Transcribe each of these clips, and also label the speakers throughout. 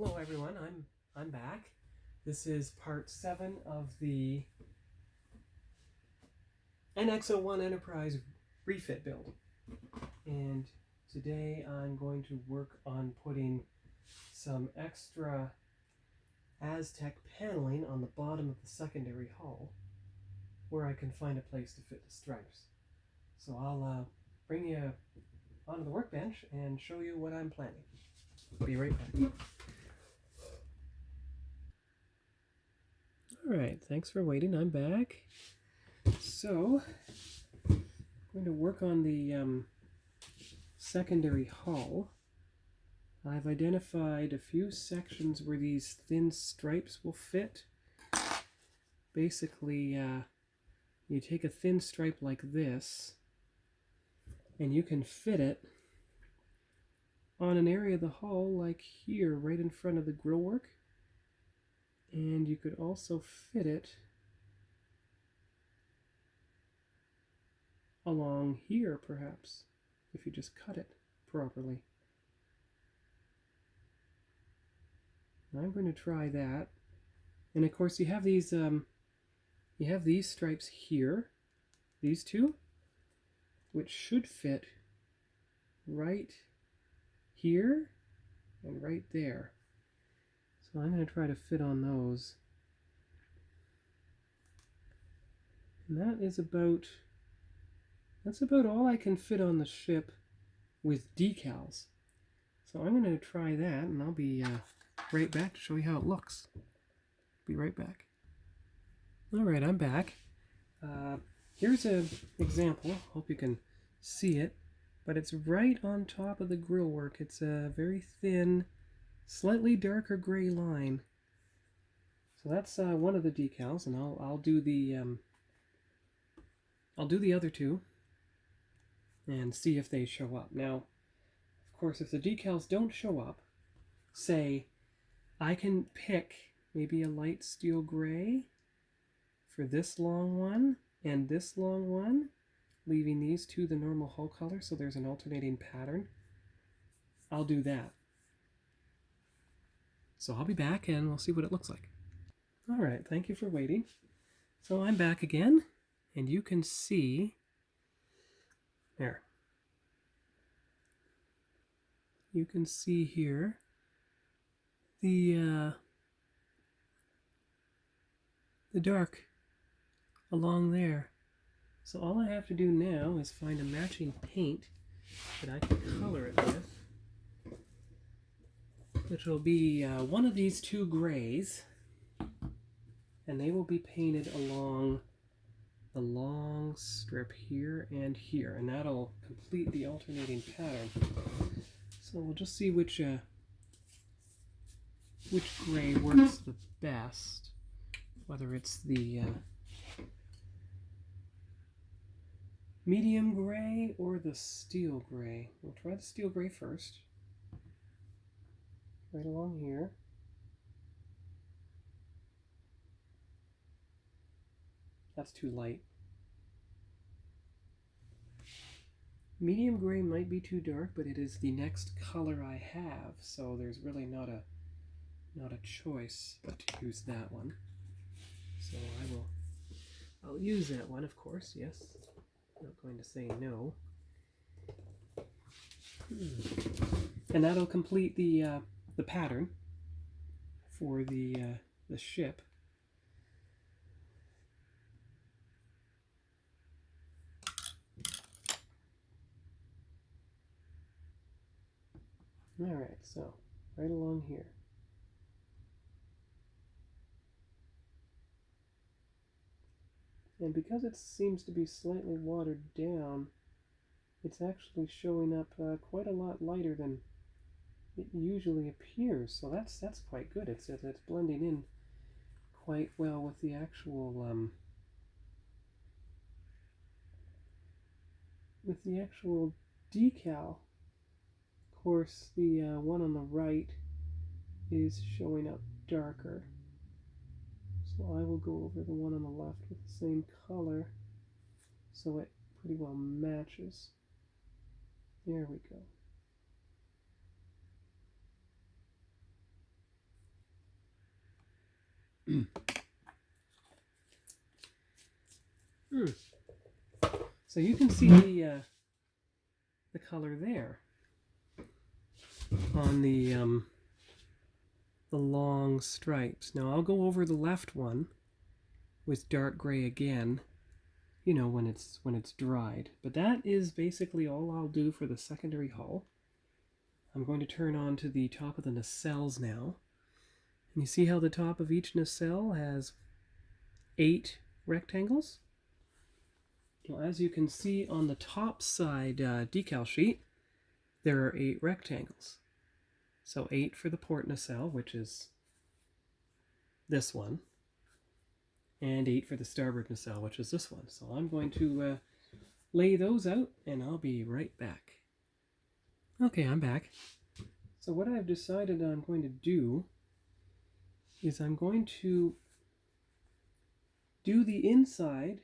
Speaker 1: Hello everyone, I'm back. This is part 7 of the NX-01 Enterprise refit build. And today I'm going to work on putting some extra Aztec paneling on the bottom of the secondary hull where I can find a place to fit the stripes. So I'll bring you onto the workbench and show you what I'm planning. Be right back. Alright, thanks for waiting. I'm back. So, I'm going to work on the secondary hull. I've identified a few sections where these thin stripes will fit. Basically, you take a thin stripe like this, and you can fit it on an area of the hull like here, right in front of the grillwork. And you could also fit it along here, perhaps, if you just cut it properly. I'm going to try that. And of course, you have these stripes here, these two, which should fit right here and right there. So I'm going to try to fit on those. And that's about all I can fit on the ship with decals. So I'm going to try that, and I'll be right back to show you how it looks. Be right back. Alright, I'm back. Here's an example. Hope you can see it. But it's right on top of the grillwork. It's a very thin, slightly darker gray line. So that's one of the decals, and I'll do the other two and see if they show up. Now, of course, if the decals don't show up, say I can pick maybe a light steel gray for this long one and this long one, leaving these two the normal hull color so there's an alternating pattern. I'll do that. So I'll be back and we'll see what it looks like. Alright, thank you for waiting. So I'm back again, and you can see there. You can see here the dark along there. So all I have to do now is find a matching paint that I can color it with, which will be one of these two grays, and they will be painted along the long strip here, and that'll complete the alternating pattern. So we'll just see which gray works the best, whether it's the medium gray or the steel gray. We'll try the steel gray first. Right along here. That's too light. Medium gray might be too dark, but it is the next color I have, so there's really not a choice but to use that one. So I'll use that one, of course, yes. I'm not going to say no. And that'll complete the pattern for the ship. Alright, so right along here. And because it seems to be slightly watered down, it's actually showing up quite a lot lighter than it usually appears. So that's quite good. It's blending in quite well with the actual decal. Of course, the one on the right is showing up darker. So I will go over the one on the left with the same color so it pretty well matches. There we go. So you can see the color there on the long stripes. Now I'll go over the left one with dark gray again, you know, when it's dried. But that is basically all I'll do for the secondary hull. I'm going to turn on to the top of the nacelles now. And you see how the top of each nacelle has 8 rectangles? Well, as you can see on the top side decal sheet, there are 8 rectangles. So 8 for the port nacelle, which is this one, and 8 for the starboard nacelle, which is this one. So I'm going to lay those out, and I'll be right back. Okay, I'm back. So what I've decided I'm going to do is I'm going to do the inside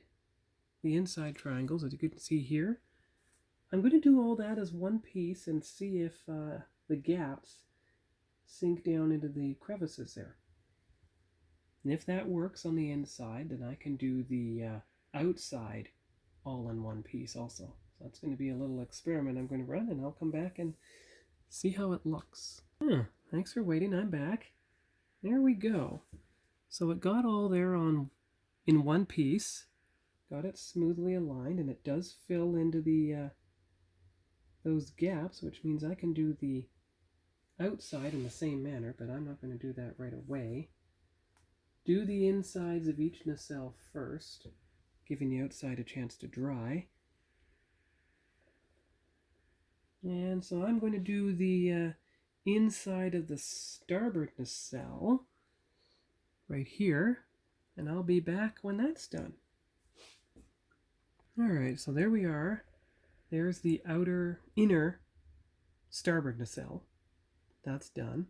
Speaker 1: triangles, as you can see here. I'm going to do all that as one piece and see if the gaps sink down into the crevices there. And if that works on the inside, then I can do the outside all in one piece also. So that's going to be a little experiment I'm going to run, and I'll come back and see how it looks. Thanks for waiting, I'm back. There we go. So it got all there in one piece, got it smoothly aligned, and it does fill into the those gaps, which means I can do the outside in the same manner, but I'm not going to do that right away. Do the insides of each nacelle first, giving the outside a chance to dry. And so I'm going to do the inside of the starboard nacelle right here, and I'll be back when that's done. Alright, so there we are. There's the inner starboard nacelle. That's done.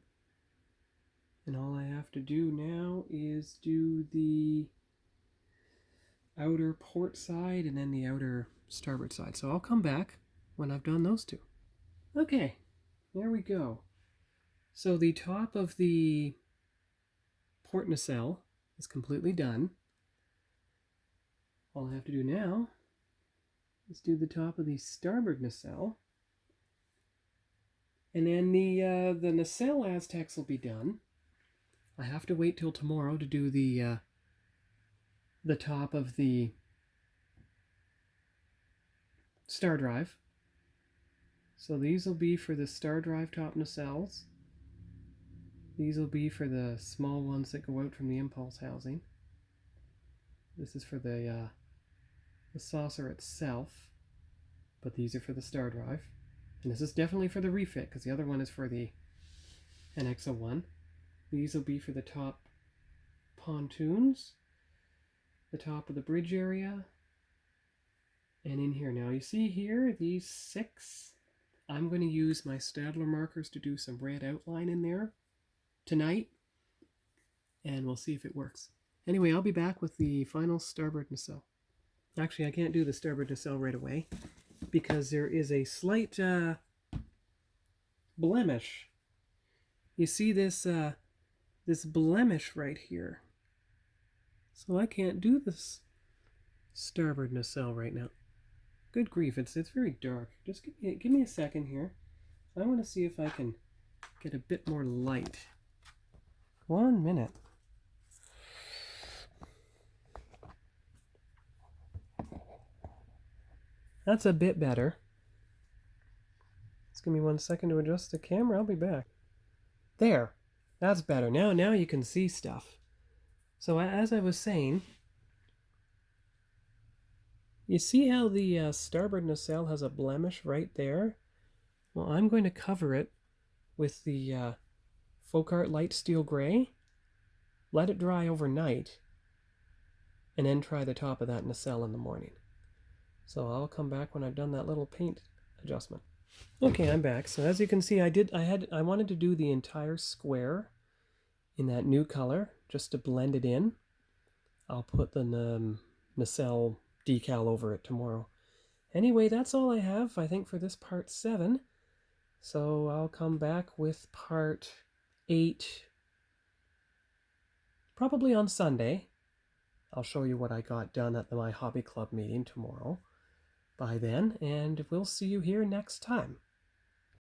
Speaker 1: And all I have to do now is do the outer port side and then the outer starboard side. So I'll come back when I've done those two. Okay, there we go. So the top of the port nacelle is completely done. All I have to do now is do the top of the starboard nacelle. And then the nacelle Aztecs will be done. I have to wait till tomorrow to do the top of the star drive. So these will be for the star drive top nacelles. These will be for the small ones that go out from the impulse housing. This is for the saucer itself, but these are for the star drive. And this is definitely for the refit, because the other one is for the NX-01. These will be for the top pontoons, the top of the bridge area, and in here. Now you see here, these 6, I'm going to use my Stadler markers to do some red outline in there tonight, and we'll see if it works. Anyway, I'll be back with the final starboard nacelle. Actually, I can't do the starboard nacelle right away, because there is a slight blemish. You see this this blemish right here. So I can't do this starboard nacelle right now. Good grief, it's very dark. Just give me a second here. I want to see if I can get a bit more light. 1 minute. That's a bit better. Just give me 1 second to adjust the camera. I'll be back. There. That's better. Now you can see stuff. So as I was saying, you see how the starboard nacelle has a blemish right there? Well, I'm going to cover it with the Folk Art Light Steel Gray, let it dry overnight, and then try the top of that nacelle in the morning. So I'll come back when I've done that little paint adjustment. Okay, I'm back. So as you can see, I wanted to do the entire square in that new color just to blend it in. I'll put the nacelle decal over it tomorrow. Anyway, that's all I have, I think, for this part 7. So I'll come back with part 8 probably on Sunday. I'll show you what I got done at my hobby club meeting tomorrow by then, and we'll see you here next time.